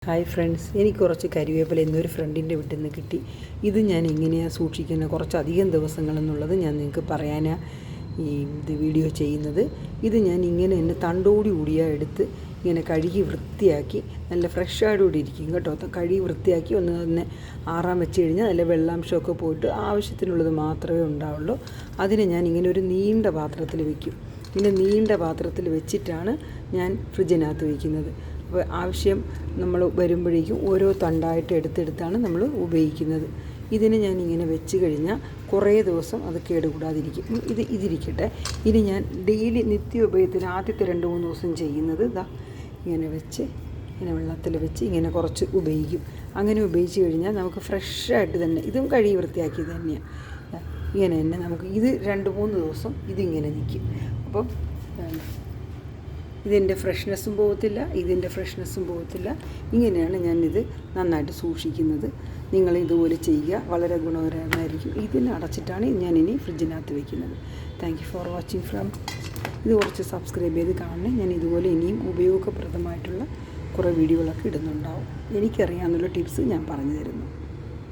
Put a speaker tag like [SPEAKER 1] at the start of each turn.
[SPEAKER 1] Hi friends, എനിക്ക് കുറച്ച് കരിവേപ്പില ഇന്നൊരു ഫ്രണ്ടിൻ്റെ വീട്ടിൽ നിന്ന് കിട്ടി. ഇത് ഞാൻ എങ്ങനെയാണ് സൂക്ഷിക്കുന്നത് കുറച്ചധികം ദിവസങ്ങളെന്നുള്ളത് ഞാൻ നിങ്ങൾക്ക് പറയാനാണ് ഇത് വീഡിയോ ചെയ്യുന്നത്. ഇത് ഞാൻ ഇങ്ങനെ തന്നെ തണ്ടോടി കൂടിയാണ് എടുത്ത് ഇങ്ങനെ കഴുകി വൃത്തിയാക്കി നല്ല ഫ്രഷായിട്ടൂടെ ഇരിക്കും കേട്ടോ. കഴുകി വൃത്തിയാക്കി ഒന്ന് തന്നെ ആറാൻ വെച്ച് കഴിഞ്ഞാൽ നല്ല വെള്ളാംശമൊക്കെ പോയിട്ട് ആവശ്യത്തിനുള്ളത് മാത്രമേ ഉണ്ടാവുള്ളൂ. അതിനെ ഞാൻ ഇങ്ങനെ ഒരു നീണ്ട പാത്രത്തിൽ വയ്ക്കും. ഇങ്ങനെ നീണ്ട പാത്രത്തിൽ വെച്ചിട്ടാണ് ഞാൻ ഫ്രിഡ്ജിനകത്ത് വയ്ക്കുന്നത്. അപ്പോൾ ആവശ്യം നമ്മൾ വരുമ്പോഴേക്കും ഓരോ തണ്ടായിട്ട് എടുത്തെടുത്താണ് നമ്മൾ ഉപയോഗിക്കുന്നത്. ഇതിന് ഞാനിങ്ങനെ വെച്ച് കഴിഞ്ഞാൽ കുറേ ദിവസം അത് കേടുകൂടാതിരിക്കും. ഇതിരിക്കട്ടെ. ഇനി ഞാൻ ഡെയിലി നിത്യ ഉപയോഗത്തിന് ആദ്യത്തെ 2-3 ദിവസം ചെയ്യുന്നത് ഇങ്ങനെ വെച്ച് ഇങ്ങനെ വെള്ളത്തിൽ വെച്ച് ഇങ്ങനെ കുറച്ച് ഉപയോഗിക്കും. അങ്ങനെ ഉപയോഗിച്ച് കഴിഞ്ഞാൽ നമുക്ക് ഫ്രഷായിട്ട് തന്നെ ഇതും കഴുകി വൃത്തിയാക്കിയത് തന്നെയാണ്. ഇങ്ങനെ തന്നെ നമുക്ക് ഇത് 2-3 ദിവസം ഇതിങ്ങനെ നിൽക്കും. അപ്പം ഇതിൻ്റെ ഫ്രഷ്നെസ്സും പോകത്തില്ല, ഇതിൻ്റെ ഫ്രഷ്നെസ്സും പോകത്തില്ല. ഇങ്ങനെയാണ് ഞാനിത് നന്നായിട്ട് സൂക്ഷിക്കുന്നത്. നിങ്ങൾ ഇതുപോലെ ചെയ്യുക, വളരെ ഗുണകരമായിരിക്കും. ഇതിനെ അടച്ചിട്ടാണ് ഞാനിനി ഫ്രിഡ്ജിനകത്ത് വയ്ക്കുന്നത്. Thank you for watching from. ഇത് കുറച്ച് സബ്സ്ക്രൈബ് ചെയ്ത് കാണണേ. ഞാൻ ഇതുപോലെ ഇനിയും ഉപയോഗപ്രദമായിട്ടുള്ള കുറേ വീഡിയോകളൊക്കെ ഇടുന്നുണ്ടാവും. എനിക്കറിയാവുന്ന ടിപ്സ് ഞാൻ പറഞ്ഞു തരുന്നു.